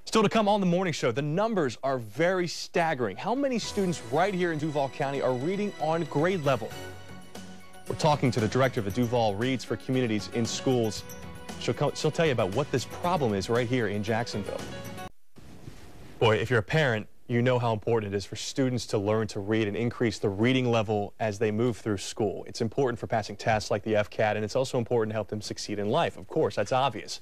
Still to come on the morning show, the numbers are very staggering. How many students right here in Duval County are reading on grade level? We're talking to the director of the Duval Reads for Communities in Schools. She'll tell you about what this problem is right here in Jacksonville. Boy, if you're a parent, you know how important it is for students to learn to read and increase the reading level as they move through school. It's important for passing tests like the FCAT, and it's also important to help them succeed in life. Of course, that's obvious.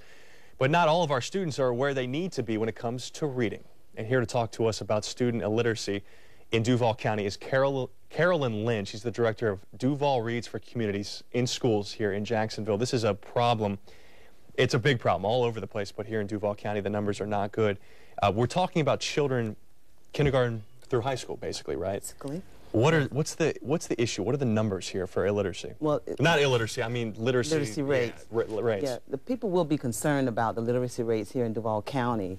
But not all of our students are where they need to be when it comes to reading. And here to talk to us about student illiteracy in Duval County is Carolyn Lynn. She's the director of Duval Reads for Communities in Schools here in Jacksonville. This is a problem. It's a big problem all over the place, but here in Duval County, the numbers are not good. We're talking about children kindergarten through high school, basically, right? Basically. What's the issue? What are the numbers here for illiteracy? Well, not illiteracy. I mean literacy rates. Yeah, rates. Yeah, the people will be concerned about the literacy rates here in Duval County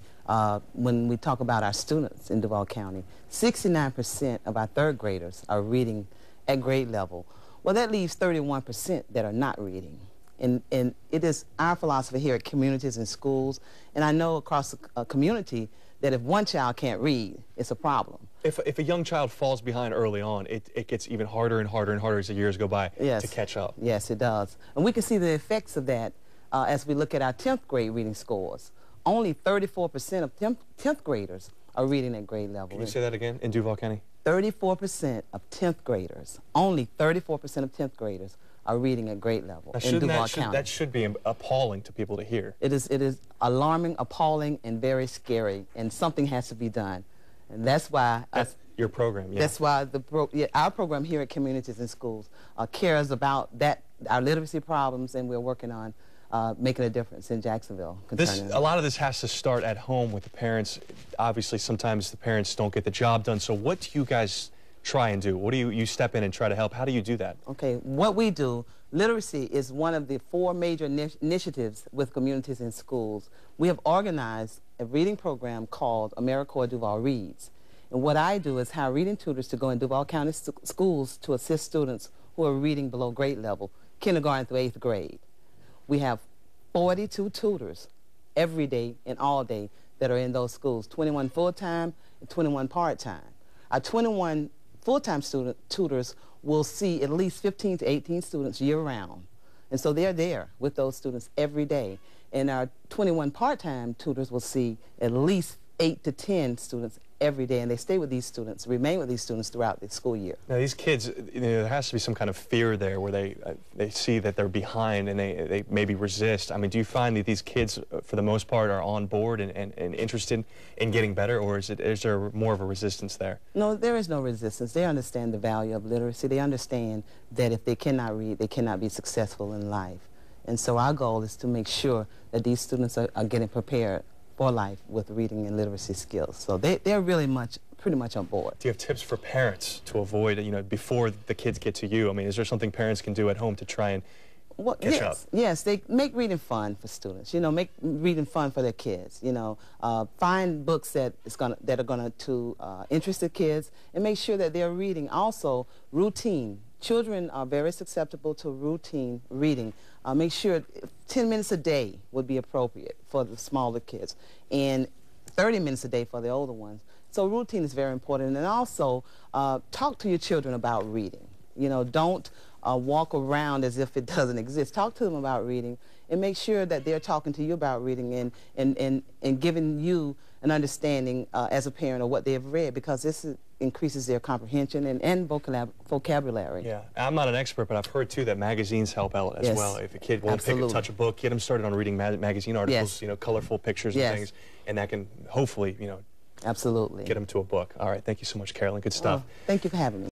when we talk about our students in Duval County. 69% of our third graders are reading at grade level. Well, that leaves 31% that are not reading. And it is our philosophy here at Communities in Schools, and I know across the community that if one child can't read, it's a problem. If a young child falls behind early on, it gets even harder and harder and harder as the years go by to catch up. Yes, it does. And we can see the effects of that as we look at our 10th grade reading scores. Only 34% of 10th graders are reading at grade level. Can you say that again in Duval County? 34% of 10th graders, only 34% of 10th graders are reading at grade level in Duval County. That should be appalling to people to hear. It is alarming, appalling, and very scary, and something has to be done. And that's why your program, yeah. That's why our program here at Communities in Schools cares about our literacy problems, and we're working on making a difference in Jacksonville. A lot of this has to start at home with the parents. Obviously, sometimes the parents don't get the job done. So what do you guys try and do? What do you step in and try to help? How do you do that? Okay, what we do, literacy is one of the 4 major initiatives with Communities in Schools. We have organized a reading program called AmeriCorps Duval Reads. And what I do is hire reading tutors to go in Duval County schools to assist students who are reading below grade level, kindergarten through 8th grade. We have 42 tutors every day and all day that are in those schools, 21 full-time and 21 part-time. Our 21 full-time tutors will see at least 15 to 18 students year-round. And so they're there with those students every day. And our 21 part-time tutors will see at least 8 to 10 students every day, and they stay with these students, remain with these students throughout the school year. Now these kids, there has to be some kind of fear there where they see that they're behind and they maybe resist. I mean, do you find that these kids, for the most part, are on board and interested in getting better, or is there more of a resistance there? No, there is no resistance. They understand the value of literacy. They understand that if they cannot read, they cannot be successful in life. And so our goal is to make sure that these students are getting prepared for life with reading and literacy skills. So they're really pretty much on board. Do you have tips for parents to avoid, before the kids get to you? I mean, is there something parents can do at home to try and catch up? Yes, they make reading fun for students. Make reading fun for their kids. Find books that are going to interest the kids, and make sure that they're reading also routine. Children are very susceptible to routine reading. Make sure 10 minutes a day would be appropriate for the smaller kids, and 30 minutes a day for the older ones. So routine is very important. And also, talk to your children about reading. Don't walk around as if it doesn't exist. Talk to them about reading, and make sure that they're talking to you about reading and giving you an understanding as a parent of what they've read, because this increases their comprehension and vocabulary. Yeah, I'm not an expert, but I've heard too that magazines help out as well. If a kid won't touch a book, get them started on reading magazine articles, colorful pictures and things, and that can hopefully, absolutely get them to a book. All right, thank you so much, Carolyn. Good stuff. Thank you for having me.